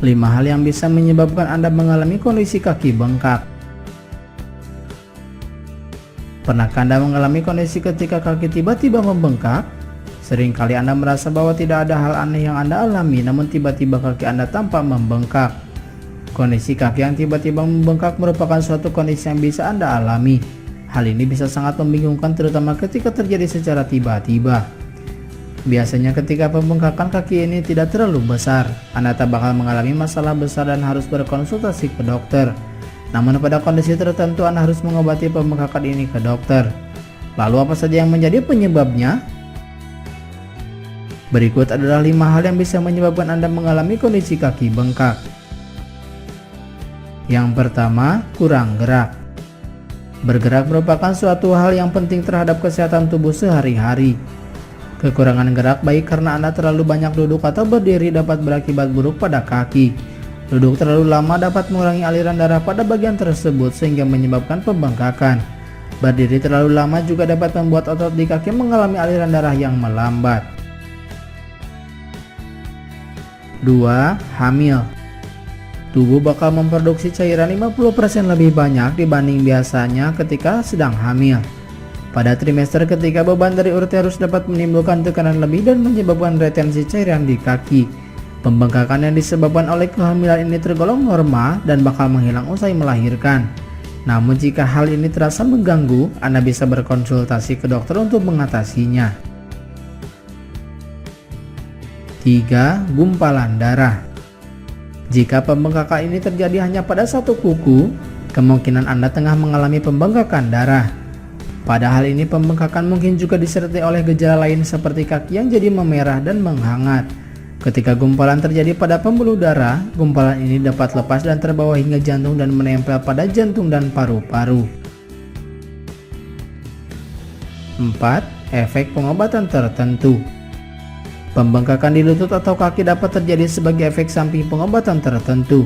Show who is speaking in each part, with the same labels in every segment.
Speaker 1: 5 hal yang bisa menyebabkan Anda mengalami kondisi kaki bengkak. Pernahkah Anda mengalami kondisi ketika kaki tiba-tiba membengkak? Seringkali Anda merasa bahwa tidak ada hal aneh yang Anda alami, namun tiba-tiba kaki Anda tampak membengkak. Kondisi kaki yang tiba-tiba membengkak merupakan suatu kondisi yang bisa Anda alami. Hal ini bisa sangat membingungkan, terutama ketika terjadi secara tiba-tiba. Biasanya ketika pembengkakan kaki ini tidak terlalu besar, Anda tak bakal mengalami masalah besar dan harus berkonsultasi ke dokter. Namun pada kondisi tertentu Anda harus mengobati pembengkakan ini ke dokter. Lalu apa saja yang menjadi penyebabnya? Berikut adalah 5 hal yang bisa menyebabkan Anda mengalami kondisi kaki bengkak. Yang pertama, kurang gerak. Bergerak merupakan suatu hal yang penting terhadap kesehatan tubuh sehari-hari. Kekurangan gerak baik karena Anda terlalu banyak duduk atau berdiri dapat berakibat buruk pada kaki. Duduk terlalu lama dapat mengurangi aliran darah pada bagian tersebut sehingga menyebabkan pembengkakan. Berdiri terlalu lama juga dapat membuat otot di kaki mengalami aliran darah yang melambat. 2. Hamil. Tubuh bakal memproduksi cairan 50% lebih banyak dibanding biasanya ketika sedang hamil. Pada trimester ketika beban dari uterus dapat menimbulkan tekanan lebih dan menyebabkan retensi cairan di kaki. Pembengkakan yang disebabkan oleh kehamilan ini tergolong normal dan bakal menghilang usai melahirkan. Namun jika hal ini terasa mengganggu, Anda bisa berkonsultasi ke dokter untuk mengatasinya. 3. Gumpalan darah. Jika pembengkakan ini terjadi hanya pada satu kuku, kemungkinan Anda tengah mengalami pembengkakan darah. Pada hal ini pembengkakan mungkin juga disertai oleh gejala lain seperti kaki yang jadi memerah dan menghangat. Ketika gumpalan terjadi pada pembuluh darah, gumpalan ini dapat lepas dan terbawa hingga jantung dan menempel pada jantung dan paru-paru. 4. Efek pengobatan tertentu. Pembengkakan di lutut atau kaki dapat terjadi sebagai efek samping pengobatan tertentu.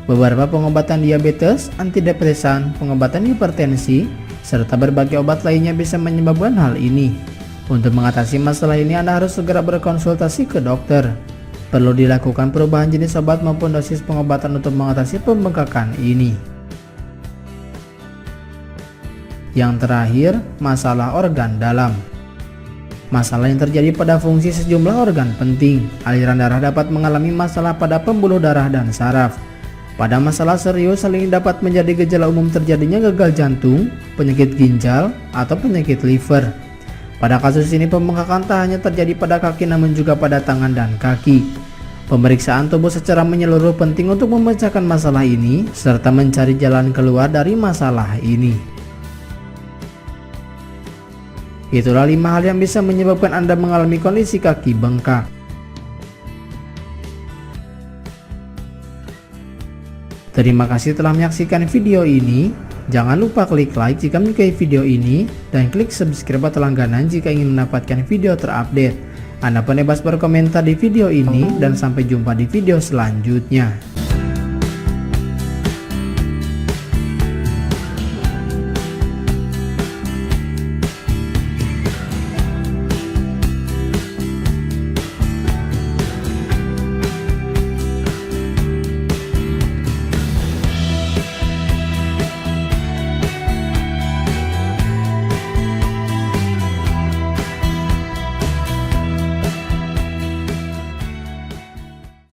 Speaker 1: Beberapa pengobatan diabetes, antidepresan, pengobatan hipertensi, serta berbagai obat lainnya bisa menyebabkan hal ini. Untuk mengatasi masalah ini Anda harus segera berkonsultasi ke dokter. Perlu dilakukan perubahan jenis obat maupun dosis pengobatan untuk mengatasi pembengkakan ini. Yang terakhir, masalah organ dalam. Masalah yang terjadi pada fungsi sejumlah organ penting. Aliran darah dapat mengalami masalah pada pembuluh darah dan saraf. Pada masalah serius, hal ini dapat menjadi gejala umum terjadinya gagal jantung, penyakit ginjal, atau penyakit liver. Pada kasus ini pembengkakan tak hanya terjadi pada kaki namun juga pada tangan dan kaki. Pemeriksaan tubuh secara menyeluruh penting untuk memecahkan masalah ini serta mencari jalan keluar dari masalah ini. Itulah 5 hal yang bisa menyebabkan Anda mengalami kondisi kaki bengkak. Terima kasih telah menyaksikan video ini. Jangan lupa klik like jika menyukai video ini dan klik subscribe atau langganan jika ingin mendapatkan video terupdate. Anda pun bebas berkomentar di video ini dan sampai jumpa di video selanjutnya.